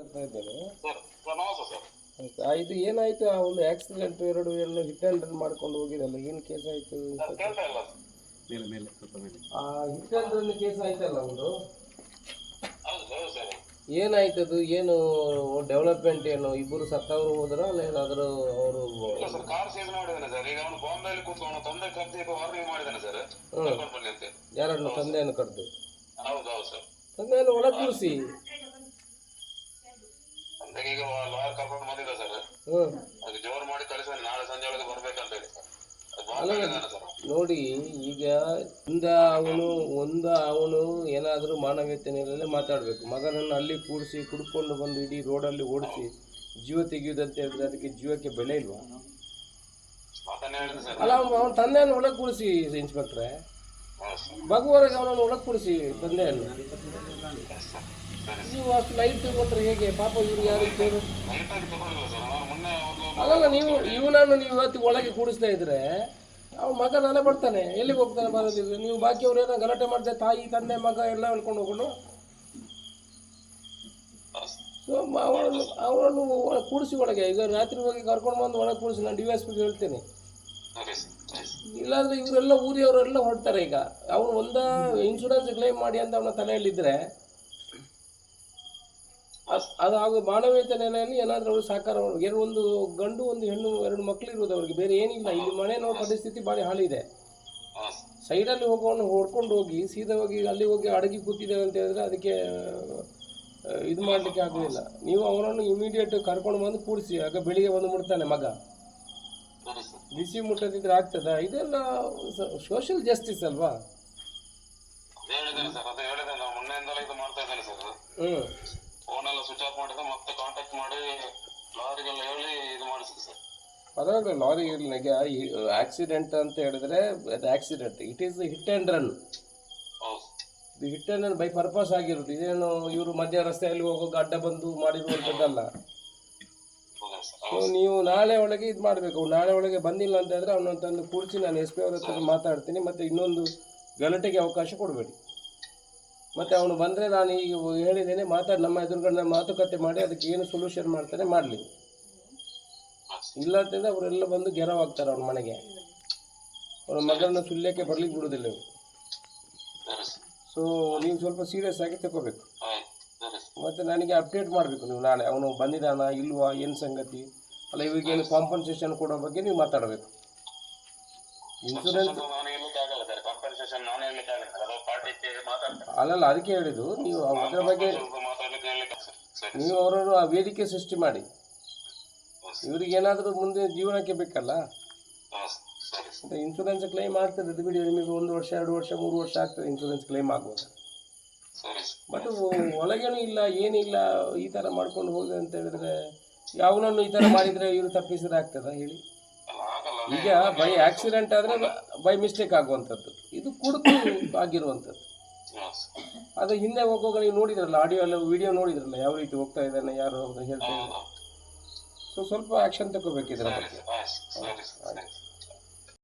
ಮಾತಾಡ್ತಾ ಇದ್ದೇನೆ. ಸರ್ ನಮಸ್ತೆ ಸರ್. ಇದು ಏನಾಯ್ತು? ಆ ಒಂದು ಆಕ್ಸಿಡೆಂಟ್ ಎರಡು ಎಲ್ಲ ಹಿಟ್ ಆ್ಯಂಡ್ ರನ್ ಮಾಡ್ಕೊಂಡು ಹೋಗಿರಲ್ಲ, ಏನು ಕೇಸ್ ಆಯ್ತು? ಕೇಳ್ತಾ ಇಲ್ಲ ಆ ಹಿಟ್ ಆ್ಯಂಡ್ ರನ್ ಕೇಸ್ ಆಯ್ತಲ್ಲ ಒಂದು, ಹೌದು ಹೌದು ಸರ್. ಏನಾಯ್ತದು? ಏನು ಡೆವಲಪ್ಮೆಂಟ್? ಏನು ಇಬ್ಬರು ಸತ್ತವರು ಹೋದ್ರ ಅಲ್ಲ ಏನಾದರೂ ಅವರು? ಇಲ್ಲ ಸರ್, ಕಾರ್ ಸೀಸ್ ಮಾಡಿದ್ದಾನೆ ಸರ್. ಈಗ ಅವನು ಬಾಂಬೆಯಲ್ಲಿ ಕೂತ್ಕೊಂಡು ತಂದೆ ಕರೆದು ವಾರ್ನಿಂಗ್ ಮಾಡಿದ್ದಾನೆ ಸರ್, ಕರ್ಕೊಂಡು ಬನ್ನಿ ಅಂತ. ಯಾರನ್ನು? ತಂದೆಯನ್ನು ಕರೆದು? ಹೌದು ಹೌದು ಸರ್. ತಂದೆಯನ್ನು ಒಳಗೆ ಕೂರಿಸಿ ತಂದೆಗೆ ಈಗ ಲಾಯರ್ ಕರ್ಕೊಂಡು ಬಂದಿದ್ದ ಸರ್. ಅದು ಜೋರು ಮಾಡಿ ಕಳಿಸಿದ್ರೆ ನಾಳೆ ಸಂಜೆ ಒಳಗೆ ಬರ್ಬೇಕಂತ ಹೇಳಿ ಸರ್. ನೋಡಿ, ಈಗ ಅವನು ಏನಾದರೂ ಮಾನವೀಯತೆ ನೆಲೆಯಲ್ಲಿ ಮಾತಾಡಬೇಕು. ಮಗನನ್ನು ಅಲ್ಲಿ ಕೂಡಿಸಿ ಕುಡ್ಕೊಂಡು ಬಂದು ಇಡೀ ರೋಡಲ್ಲಿ ಓಡಿಸಿ ಜೀವ ತೆಗೆಯುವುದಂತ ಹೇಳಿದ್ರೆ ಅದಕ್ಕೆ ಜೀವಕ್ಕೆ ಬೆಲೆ ಇಲ್ವಾ? ಅಲ್ಲ, ಅವನ ತಂದೆಯನ್ನು ಒಳಗೆ ಕೂಡಿಸಿ ಇನ್ಸ್ಪೆಕ್ಟ್ರೆ, ಬಗುವರೆಗೆ ಅವನನ್ನು ಒಳಗೆ ಕೂಡಿಸಿ ತಂದೆಯನ್ನು. ನೀವು ಅಷ್ಟು ಲೈಟ್ ತಗೊಂಡ್ರೆ ಹೇಗೆ? ಪಾಪ ಇವ್ರು ಯಾರು ಇದ್ದೇವೆ? ಅಲ್ಲಲ್ಲ, ನೀವು ಇವತ್ತು ಒಳಗೆ ಕೂಡಿಸ್ತಾ ಇದ್ರೆ ಅವ್ನ ಮಗ ನಾನೇ ಬರ್ತಾನೆ, ಎಲ್ಲಿಗೆ ಹೋಗ್ತಾನೆ? ಬರೋದಿಲ್ಲ. ನೀವು ಬಾಕಿಯವ್ರು ಏನೋ ಗಲಾಟೆ ಮಾಡ್ತಾರೆ, ತಾಯಿ ತಂದೆ ಮಗ ಎಲ್ಲ ಹೇಳ್ಕೊಂಡು ಹೋಗೋಣ. ಸೊ ಅವರನ್ನು ಕೂಡಿಸಿ ಒಳಗೆ, ಈಗ ರಾತ್ರಿ ಹೋಗಿ ಕರ್ಕೊಂಡು ಬಂದು ಒಳಗೆ ಕೂಡಿಸಿ ನಾನು DSP ಹೇಳ್ತೇನೆ. ಇಲ್ಲಾಂದ್ರೆ ಇವರೆಲ್ಲ ಊರಿಯವರೆಲ್ಲ ಹೊರಡ್ತಾರೆ. ಈಗ ಅವನು ಒಂದು ಇನ್ಶೂರೆನ್ಸ್ ಕ್ಲೈಮ್ ಮಾಡಿ ಅಂತ ಅವನ ತಲೆಯಲ್ಲಿದ್ದರೆ ಅದು ಹಾಗೂ ಮಾನವೀಯತೆ ನೆಲೆಯಲ್ಲಿ ಏನಾದರೂ ಅವರು ಸಾಕಾರ ಮಾಡಬೇಕು. ಒಂದು ಗಂಡು ಒಂದು ಹೆಣ್ಣು, ಎರಡು ಮಕ್ಕಳು ಇರೋದು ಅವ್ರಿಗೆ, ಬೇರೆ ಏನಿಲ್ಲ. ಇಲ್ಲಿ ಮನೆ ನೋಡೋ ಪರಿಸ್ಥಿತಿ ಭಾಳ ಹಾಳಿದೆ. ಸೈಡಲ್ಲಿ ಹೋಗೋನು ಹೊಡ್ಕೊಂಡು ಹೋಗಿ ಸೀದಾ ಹೋಗಿ ಅಲ್ಲಿ ಹೋಗಿ ಅಡಗಿ ಕೂತಿದ್ದೇವೆ ಅಂತ ಹೇಳಿದ್ರೆ ಅದಕ್ಕೆ ಇದು ಮಾಡಲಿಕ್ಕೆ ಆಗೋದಿಲ್ಲ. ನೀವು ಅವರನ್ನು ಇಮಿಡಿಯೇಟ್ ಕರ್ಕೊಂಡು ಬಂದು ಕೂಡಿಸಿ, ಆಗ ಬೆಳಿಗ್ಗೆ ಬಂದು ಮುಟ್ತಾನೆ ಮಗ. ಬಿಸಿ ಮುಟ್ಟದಿದ್ರೆ ಆಗ್ತದ? ಇದೆಲ್ಲ ಸೋಷಿಯಲ್ ಜಸ್ಟಿಸ್ ಅಲ್ವಾ? ಫೋನೆಲ್ಲ ಸ್ವಿಚ್ ಆಫ್ ಮಾಡಿದ್ರೆ ಮತ್ತೆ ಕಾಂಟ್ಯಾಕ್ಟ್ ಮಾಡಿ ಲಾರಿಗೆಲ್ಲ ಹೇಳಿ ಇದು ಮಾಡಿಸಿದೆ ಸರ್. ಅದ್ರಾಗ ಲಾರಿ ಆಕ್ಸಿಡೆಂಟ್ ಅಂತ ಹೇಳಿದ್ರೆ ಅದು accident, it is hit and run. ಇದು hit and run by purpose ಆಗಿರೋದು. ಇದೇನು ಇವರು ಮಧ್ಯ ರಸ್ತೆಯಲ್ಲಿ ಹೋಗೋಕೆ ಅಡ್ಡ ಬಂದು ಮಾಡಿರುವಂಥದ್ದಲ್ಲ. ನೀವು ನಾಳೆ ಒಳಗೆ ಇದು ಮಾಡಬೇಕು. ನಾಳೆ ಒಳಗೆ ಬಂದಿಲ್ಲ ಅಂತ ಹೇಳಿದ್ರೆ ಅವನನ್ನು ತಂದು ಕೂರಿಸಿ ನಾನು SP ಅವ್ರ ಹತ್ರ ಮಾತಾಡ್ತೀನಿ. ಮತ್ತು ಇನ್ನೊಂದು ಗಲಾಟೆಗೆ ಅವಕಾಶ ಕೊಡಬೇಡಿ. ಮತ್ತು ಅವನು ಬಂದರೆ ನಾನು ಈಗ ಹೇಳಿದ್ದೇನೆ, ನಮ್ಮ ಎದುರುಗಡೆ ಮಾತುಕತೆ ಮಾಡಿ ಅದಕ್ಕೆ ಏನು ಸೊಲ್ಯೂಷನ್ ಮಾಡ್ತಾನೆ ಮಾಡಲಿ. ಇಲ್ಲ ಅಂತಂದರೆ ಅವರೆಲ್ಲ ಬಂದು ಗೆರವಾಗ್ತಾರೆ ಅವನ ಮನೆಗೆ. ಅವನ ಮಗನ ಸುಳ್ಯಕ್ಕೆ ಬರ್ಲಿಕ್ಕೆ ಬಿಡೋದಿಲ್ಲ ಇವರು. ಸೊ ನೀವು ಸ್ವಲ್ಪ ಸೀರಿಯಸ್ ಆಗಿ ತಗೋಬೇಕು. ಮತ್ತು ನನಗೆ ಅಪ್ಡೇಟ್ ಮಾಡಬೇಕು ನೀವು ನಾಳೆ, ಅವನು ಬಂದಿದ್ದಾನ ಇಲ್ವಾ, ಏನು ಸಂಗತಿ ಅಲ್ಲ. ಇವಾಗೇನು ಕಾಂಪನ್ಸೇಷನ್ ಕೊಡೋ ಬಗ್ಗೆ ನೀವು ಮಾತಾಡಬೇಕು. ಇನ್ಶೂರೆನ್ಸ್ ಅಲ್ಲಲ್ಲ, ಅದಕ್ಕೆ ಹೇಳಿದ್ದು ನೀವು ಅದರ ಬಗ್ಗೆ ನೀವು ಅವರನ್ನು ಆ ವೇದಿಕೆ ಸೃಷ್ಟಿ ಮಾಡಿ. ಇವರಿಗೇನಾದರೂ ಮುಂದೆ ಜೀವನಕ್ಕೆ ಬೇಕಲ್ಲ. ಇನ್ಶೂರೆನ್ಸ್ ಕ್ಲೈಮ್ ಆಗ್ತದೆ, ಅದು ಬಿಡಿ. ನಿಮಗೆ 1 ವರ್ಷ 2 ವರ್ಷ 3 ವರ್ಷ ಆಗ್ತದೆ ಇನ್ಶೂರೆನ್ಸ್ ಕ್ಲೈಮ್ ಆಗುವಾಗ. ಬಟ್ ಒಳಗೇನೂ ಇಲ್ಲ, ಏನಿಲ್ಲ, ಈ ಥರ ಮಾಡ್ಕೊಂಡು ಹೋಗಿ ಅಂತ ಹೇಳಿದ್ರೆ ಯಾವನನ್ನು ಈ ಥರ ಮಾಡಿದರೆ ಇವರು ತಪ್ಪಿಸಿದ್ರೆ ಆಗ್ತದ ಹೇಳಿ? ಈಗ ಬೈ ಆಕ್ಸಿಡೆಂಟ್ ಆದರೆ ಬೈ ಮಿಸ್ಟೇಕ್ ಆಗುವಂಥದ್ದು, ಇದು ಕುಡುಕು ಆಗಿರುವಂಥದ್ದು. ಅದು ಹಿಂದೆ ಹೋಗುವಾಗ ನೀವು ನೋಡಿದ್ರಲ್ಲ, ಆಡಿಯೋ ಎಲ್ಲ ವಿಡಿಯೋ ನೋಡಿದ್ರಲ್ಲ, ಯಾವ ರೀತಿ ಹೋಗ್ತಾ ಇದ್ದಾನೆ, ಯಾರು ಹೇಳ್ತಾ ಇದ್ದಾರೆ. ಸೊ ಸ್ವಲ್ಪ ಆ್ಯಕ್ಷನ್ ತಗೋಬೇಕಿದ್ರೆ ಬಗ್ಗೆ.